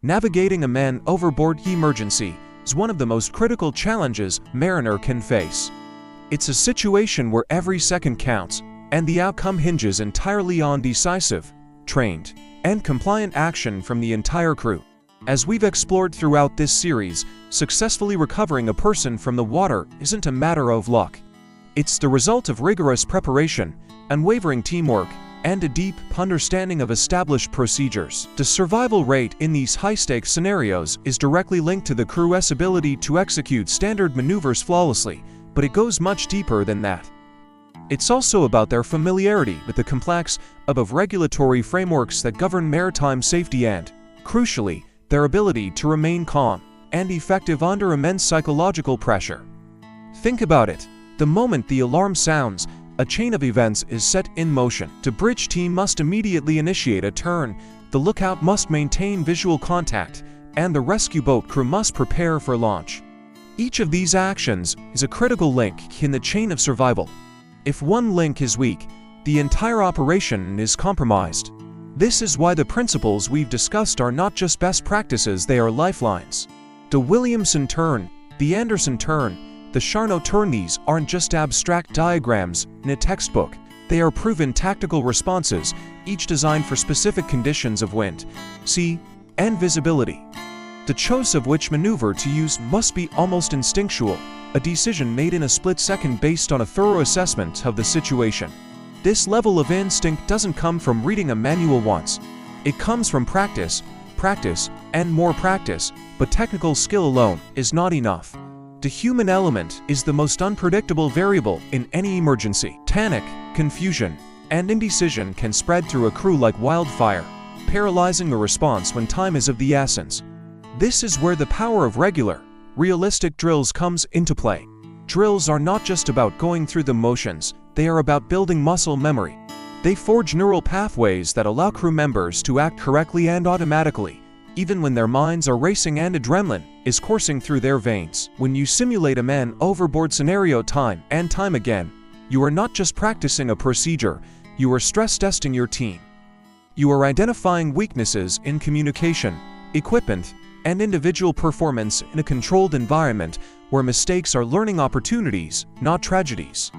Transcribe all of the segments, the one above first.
Navigating a man overboard emergency is one of the most critical challenges mariner can face. It's a situation where every second counts, and the outcome hinges entirely on decisive, trained, and compliant action from the entire crew. As we've explored throughout this series, successfully recovering a person from the water isn't a matter of luck. It's the result of rigorous preparation, unwavering teamwork, and a deep understanding of established procedures. The survival rate in these high-stakes scenarios is directly linked to the crew's ability to execute standard maneuvers flawlessly, but it goes much deeper than that. It's also about their familiarity with the complex of regulatory frameworks that govern maritime safety and, crucially, their ability to remain calm and effective under immense psychological pressure. Think about it. The moment the alarm sounds, a chain of events is set in motion. The bridge team must immediately initiate a turn, the lookout must maintain visual contact, and the rescue boat crew must prepare for launch. Each of these actions is a critical link in the chain of survival. If one link is weak, the entire operation is compromised. This is why the principles we've discussed are not just best practices, they are lifelines. The Williamson turn, the Anderson turn, the Charnot turn, these aren't just abstract diagrams in a textbook. They are proven tactical responses, each designed for specific conditions of wind, sea, and visibility. The choice of which maneuver to use must be almost instinctual, a decision made in a split second based on a thorough assessment of the situation. This level of instinct doesn't come from reading a manual once. It comes from practice, and more practice, but technical skill alone is not enough. The human element is the most unpredictable variable in any emergency. Panic, confusion, and indecision can spread through a crew like wildfire, paralyzing a response when time is of the essence. This is where the power of regular, realistic drills comes into play. Drills are not just about going through the motions, they are about building muscle memory. They forge neural pathways that allow crew members to act correctly and automatically, even when their minds are racing and adrenaline is coursing through their veins. When you simulate a man overboard scenario time and time again, you are not just practicing a procedure, you are stress testing your team. You are identifying weaknesses in communication, equipment, and individual performance in a controlled environment where mistakes are learning opportunities, not tragedies.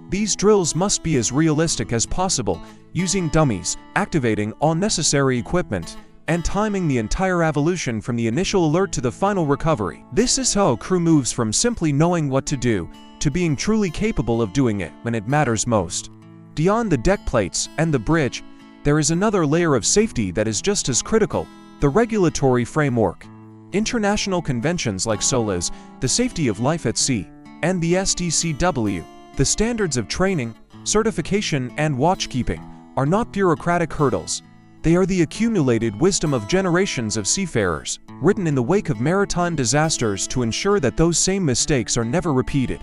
These drills must be as realistic as possible, using dummies, activating all necessary equipment, and timing the entire evolution from the initial alert to the final recovery. This is how a crew moves from simply knowing what to do to being truly capable of doing it when it matters most. Beyond the deck plates and the bridge, there is another layer of safety that is just as critical: the regulatory framework. International conventions like SOLAS, the Safety of Life at Sea, and the STCW, the standards of training, certification, and watchkeeping, are not bureaucratic hurdles. They are the accumulated wisdom of generations of seafarers, written in the wake of maritime disasters to ensure that those same mistakes are never repeated.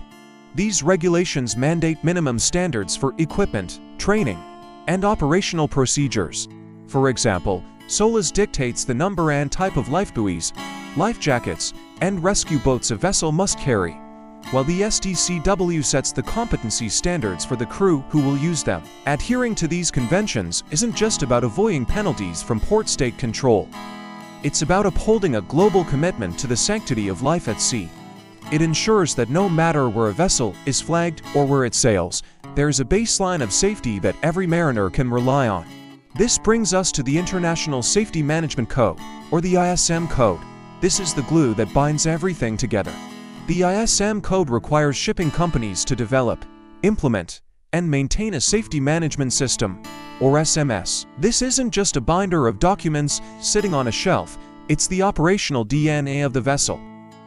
These regulations mandate minimum standards for equipment, training, and operational procedures. For example, SOLAS dictates the number and type of lifebuoys, life jackets, and rescue boats a vessel must carry, while the STCW sets the competency standards for the crew who will use them. Adhering to these conventions isn't just about avoiding penalties from port state control. It's about upholding a global commitment to the sanctity of life at sea. It ensures that no matter where a vessel is flagged or where it sails, there is a baseline of safety that every mariner can rely on. This brings us to the International Safety Management Code, or the ISM Code. This is the glue that binds everything together. The ISM Code requires shipping companies to develop, implement, and maintain a safety management system, or SMS. This isn't just a binder of documents sitting on a shelf, it's the operational DNA of the vessel.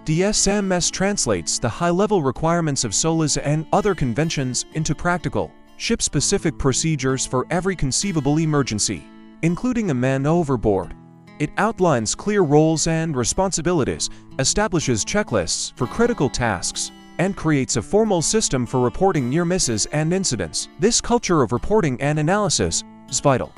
The SMS translates the high-level requirements of SOLAS and other conventions into practical, ship-specific procedures for every conceivable emergency, including a man overboard. It outlines clear roles and responsibilities, establishes checklists for critical tasks, and creates a formal system for reporting near misses and incidents. This culture of reporting and analysis is vital.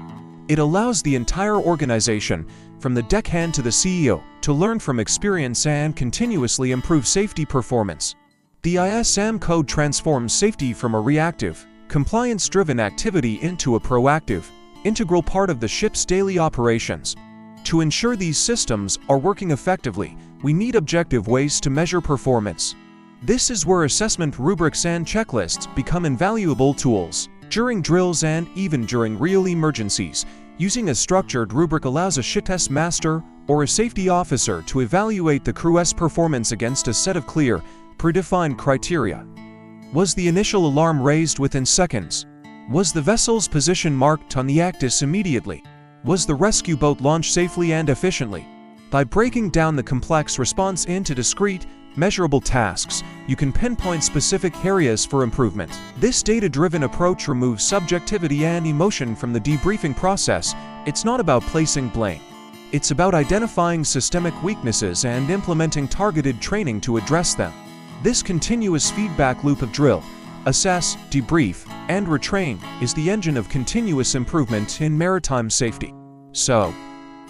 It allows the entire organization, from the deckhand to the CEO, to learn from experience and continuously improve safety performance. The ISM Code transforms safety from a reactive, compliance-driven activity into a proactive, integral part of the ship's daily operations. To ensure these systems are working effectively, we need objective ways to measure performance. This is where assessment rubrics and checklists become invaluable tools. During drills and even during real emergencies, using a structured rubric allows a shift test master or a safety officer to evaluate the crew's performance against a set of clear, predefined criteria. Was the initial alarm raised within seconds? Was the vessel's position marked on the ACTIS immediately? Was the rescue boat launched safely and efficiently? By breaking down the complex response into discrete, measurable tasks, you can pinpoint specific areas for improvement. This data-driven approach removes subjectivity and emotion from the debriefing process. It's not about placing blame. It's about identifying systemic weaknesses and implementing targeted training to address them. This continuous feedback loop of drill, assess, debrief, and retrain is the engine of continuous improvement in maritime safety. So,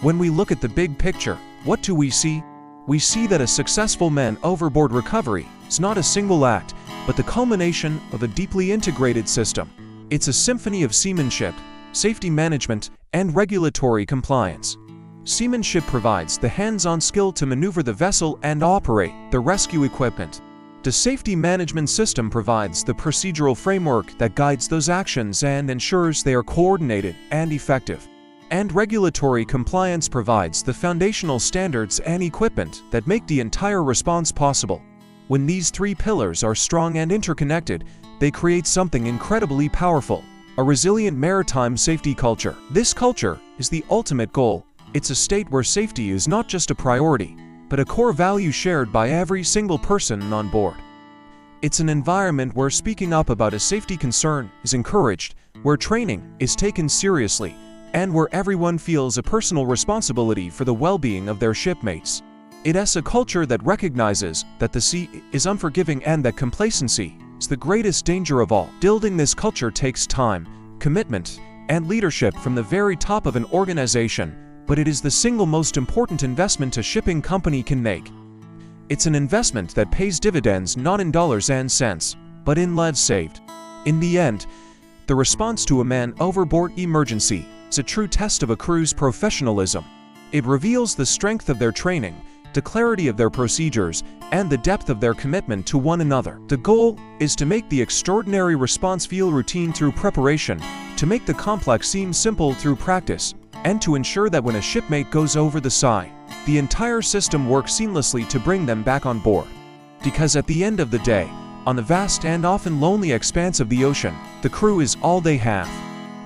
when we look at the big picture, what do we see? We see that a successful man overboard recovery is not a single act, but the culmination of a deeply integrated system. It's a symphony of seamanship, safety management, and regulatory compliance. Seamanship provides the hands-on skill to maneuver the vessel and operate the rescue equipment. The safety management system provides the procedural framework that guides those actions and ensures they are coordinated and effective. And regulatory compliance provides the foundational standards and equipment that make the entire response possible. When these three pillars are strong and interconnected, they create something incredibly powerful: a resilient maritime safety culture. This culture is the ultimate goal. It's a state where safety is not just a priority, but a core value shared by every single person on board. It's an environment where speaking up about a safety concern is encouraged, where training is taken seriously, and where everyone feels a personal responsibility for the well-being of their shipmates. It's a culture that recognizes that the sea is unforgiving and that complacency is the greatest danger of all. Building this culture takes time, commitment, and leadership from the very top of an organization, but it is the single most important investment a shipping company can make. It's an investment that pays dividends not in dollars and cents, but in lives saved. In the end, the response to a man overboard emergency is a true test of a crew's professionalism. It reveals the strength of their training, the clarity of their procedures, and the depth of their commitment to one another. The goal is to make the extraordinary response feel routine through preparation, to make the complex seem simple through practice, and to ensure that when a shipmate goes over the side, the entire system works seamlessly to bring them back on board. Because at the end of the day, on the vast and often lonely expanse of the ocean, the crew is all they have.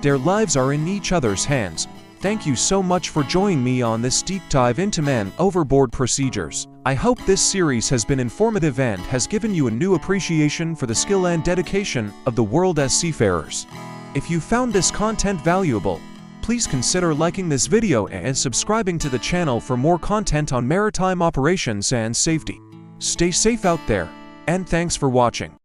Their lives are in each other's hands. Thank you so much for joining me on this deep dive into man overboard procedures. I hope this series has been informative and has given you a new appreciation for the skill and dedication of the world as seafarers. If you found this content valuable, please consider liking this video and subscribing to the channel for more content on maritime operations and safety. Stay safe out there, and thanks for watching.